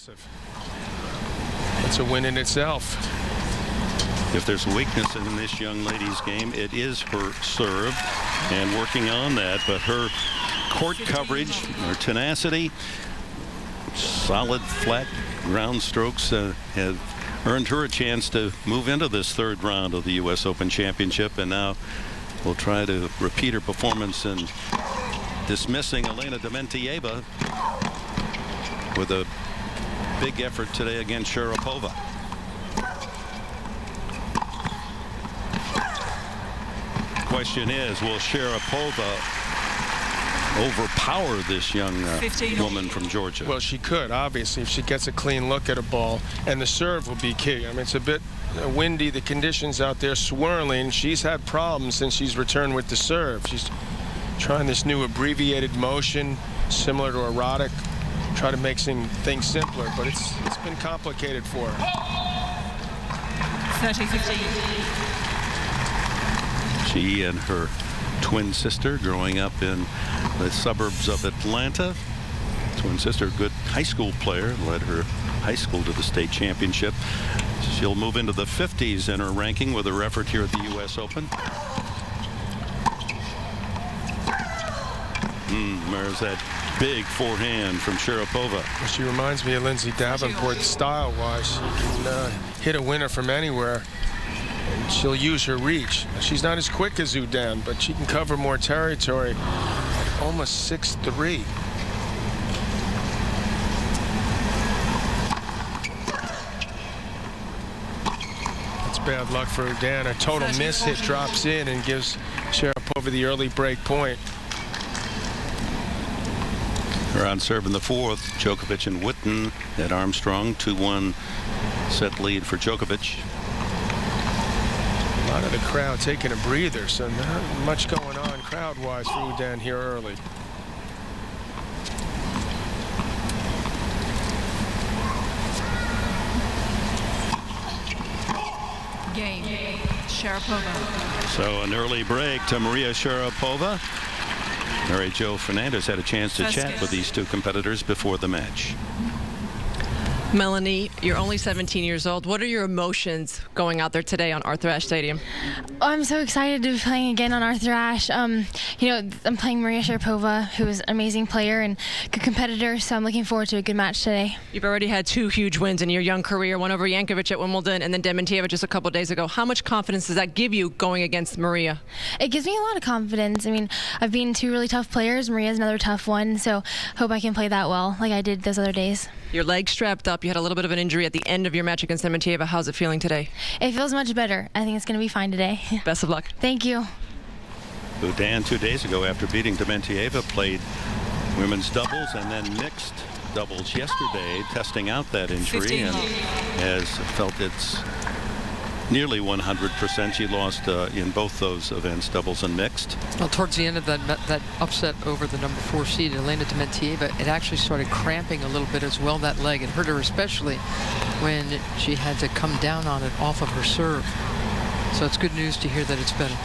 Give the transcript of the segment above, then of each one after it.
Impressive. It's a win in itself. If there's a weakness in this young lady's game, it is her serve, and working on that. But her court coverage, her tenacity, solid flat ground strokes have earned her a chance to move into this third round of the U.S. Open Championship, and now we'll try to repeat her performance in dismissing Elena Dementieva with a big effort today against Sharapova. Question is, will Sharapova overpower this young woman from Georgia? Well, she could, obviously, if she gets a clean look at a ball, and the serve will be key. I mean, it's a bit windy, the conditions out there swirling. She's had problems since she's returned with the serve. She's trying this new abbreviated motion, similar to erotic, try to make things simpler, but it's been complicated for her. 30-15. She and her twin sister growing up in the suburbs of Atlanta. Twin sister, good high school player, led her high school to the state championship. She'll move into the 50s in her ranking with her effort here at the U.S. Open. There's that big forehand from Sharapova. She reminds me of Lindsay Davenport style-wise. She can hit a winner from anywhere. And she'll use her reach. She's not as quick as Oudin, but she can cover more territory at almost 6'3". That's bad luck for Oudin. A total miss hit drops in and gives Sharapova the early break point. Her on serve in the fourth. Djokovic and Witten at Armstrong. 2-1 set lead for Djokovic. A lot of the crowd taking a breather, so not much going on crowd-wise for Oudin here early. Game. Sharapova. So an early break to Maria Sharapova. Mary Jo Fernandez had a chance to chat with these two competitors before the match. Melanie, you're only 17 years old. What are your emotions going out there today on Arthur Ashe Stadium? I'm so excited to be playing again on Arthur Ashe. You know, I'm playing Maria Sharapova, who is an amazing player and good competitor, so I'm looking forward to a good match today. You've already had 2 huge wins in your young career, one over Jankovic at Wimbledon and then Dementieva just a couple of days ago. How much confidence does that give you going against Maria? It gives me a lot of confidence. I mean, I've beaten 2 really tough players. Maria's another tough one, so hope I can play that well like I did those other days. Your leg strapped up. You had a little bit of an injury at the end of your match against Dementieva. How's it feeling today? It feels much better. I think it's going to be fine today. Best of luck. Thank you. Oudin 2 days ago after beating Dementieva played women's doubles and then mixed doubles yesterday, testing out that injury, and has felt it's nearly 100%. She lost in both those events, doubles and mixed. Well, towards the end of that upset over the number 4 seed, Elena Dementieva, it actually started cramping a little bit as well, that leg. It hurt her especially when she had to come down on it off of her serve. So it's good news to hear that it's better.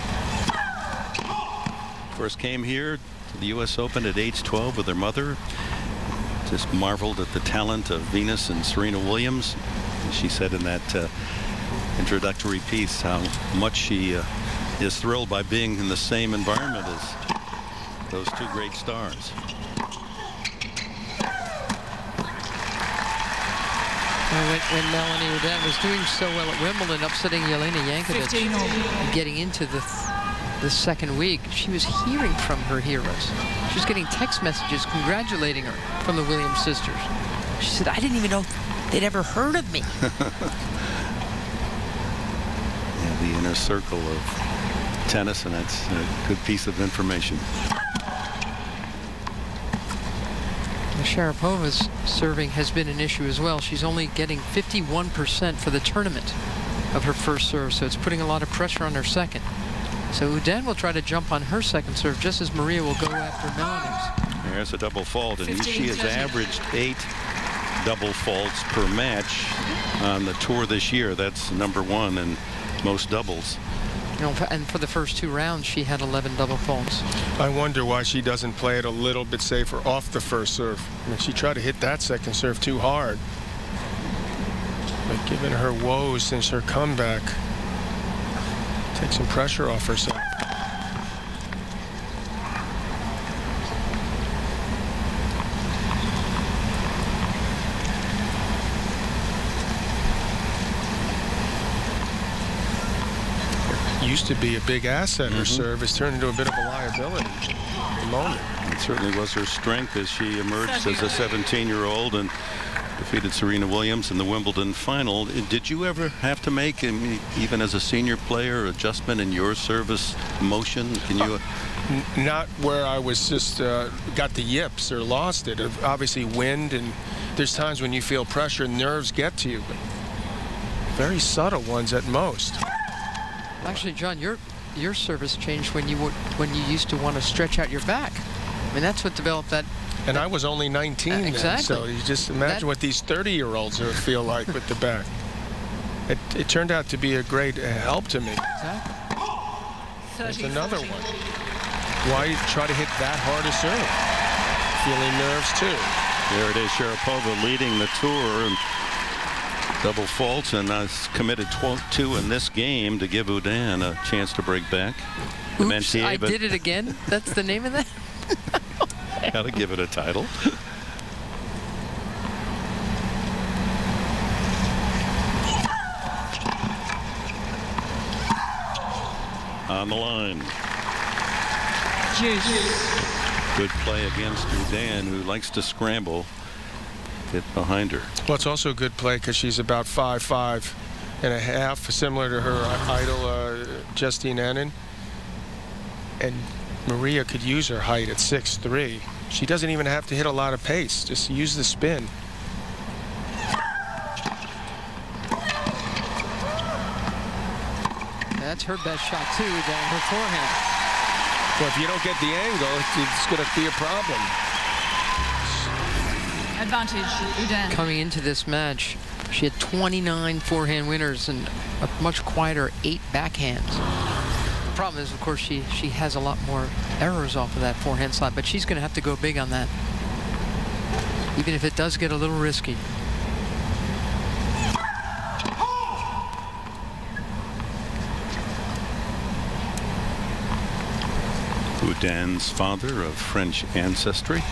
First came here to the U.S. Open at age 12 with her mother. Just marveled at the talent of Venus and Serena Williams. She said in that introductory piece how much she is thrilled by being in the same environment as those 2 great stars. When Melanie Oudin was doing so well at Wimbledon, upsetting Jelena Jankovic and getting into the second week, she was hearing from her heroes. She was getting text messages congratulating her from the Williams sisters. She said, I didn't even know they'd ever heard of me. The inner circle of tennis, and that's a good piece of information. Sharapova's serving has been an issue as well. She's only getting 51% for the tournament of her first serve, so it's putting a lot of pressure on her second. So Oudin will try to jump on her second serve just as Maria will go after Melanie's. There's a double fault, and she has averaged 8 double faults per match on the tour this year. That's #1 in most doubles. You know, and for the first 2 rounds, she had 11 double faults. I wonder why she doesn't play it a little bit safer off the first serve. I mean, she tried to hit that second serve too hard. But given her woes since her comeback, take some pressure off herself. Used to be a big asset. Her serve has turned into a bit of a liability at the moment. It certainly was her strength as she emerged as a 17-year-old and defeated Serena Williams in the Wimbledon final. Did you ever have to make, even as a senior player, adjustment in your service motion? Can you? Not where I was just got the yips or lost it. Obviously wind, and there's times when you feel pressure and nerves get to you, but very subtle ones at most. Actually, John, your service changed when you used to want to stretch out your back. I mean, that's what developed that. And I was only 19 then, exactly. so you just imagine what these 30-year-olds feel like with the back. It turned out to be a great help to me. Exactly. There's another one. Why try to hit that hard a serve? Feeling nerves too. There it is, Sharapova leading the tour and double faults, and committed 12-2 in this game to give Oudin a chance to break back. Oops, I did it again. That's the name of that. Gotta give it a title. On the line. Good play against Oudin, who likes to scramble. Get behind her. Well, it's also a good play because she's about 5'5.5", similar to her idol Justine Henin. And Maria could use her height at 6'3". She doesn't even have to hit a lot of pace. Just use the spin. That's her best shot too, down her forehand. Well, if you don't get the angle, it's going to be a problem. Advantage, Oudin. Coming into this match, she had 29 forehand winners and a much quieter 8 backhands. The problem is, of course, she has a lot more errors off of that forehand side, but she's going to have to go big on that, even if it does get a little risky. Oudin's father of French ancestry.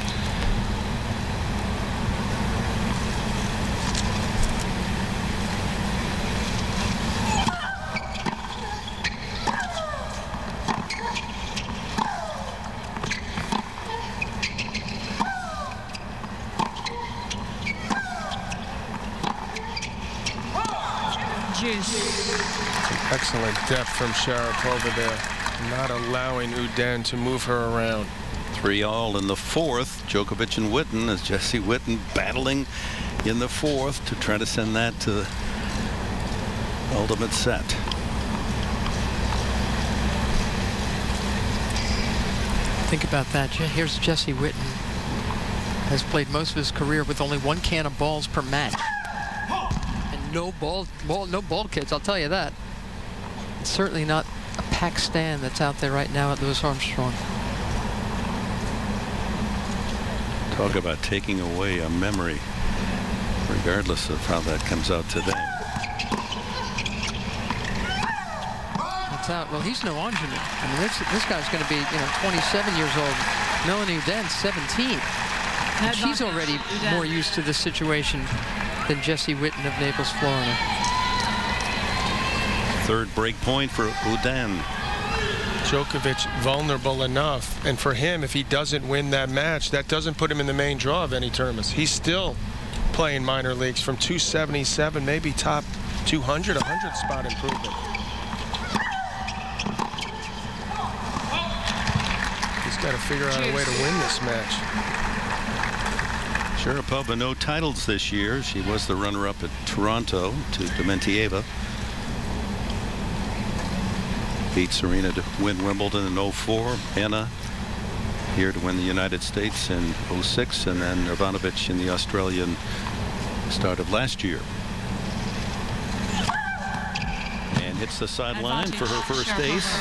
Excellent depth from Sharapova there, not allowing Oudin to move her around. 3-all in the fourth. Djokovic and Witten, as Jesse Witten battling in the fourth to try to send that to the ultimate set. Think about that. Here's Jesse Witten. Has played most of his career with only 1 can of balls per match. And no ball kids, I'll tell you that. It's certainly not a packed stand that's out there right now at Louis Armstrong. Talk about taking away a memory, regardless of how that comes out today. That's out. Well, he's no Oudin. I mean, this guy's going to be, 27 years old. Melanie Oudin, 17. And she's already more used to this situation than Jesse Witten of Naples, Florida. Third break point for Oudin. Djokovic vulnerable enough, and for him, if he doesn't win that match, that doesn't put him in the main draw of any tournaments. He's still playing minor leagues from 277, maybe top 200, 100 spot improvement. He's got to figure out a way to win this match. Sharapova, no titles this year. She was the runner-up at Toronto to Dementieva. Beat Serena to win Wimbledon in 04. Anna here to win the United States in 06, and then Ivanovic in the Australian start of last year. And hits the sideline for her first ace.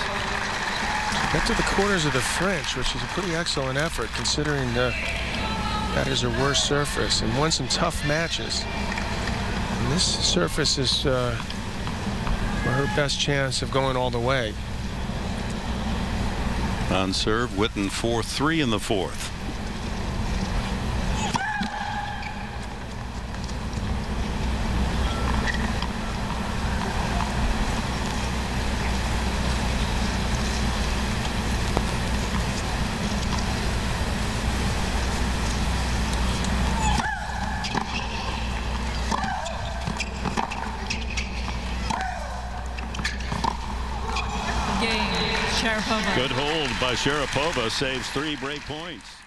Got to the corners of the French, which is a pretty excellent effort considering that is her worst surface, and won some tough matches. And this surface is her best chance of going all the way. On serve, Witten 4-3 in the fourth. Sharapova. Good hold by Sharapova, saves 3 break points.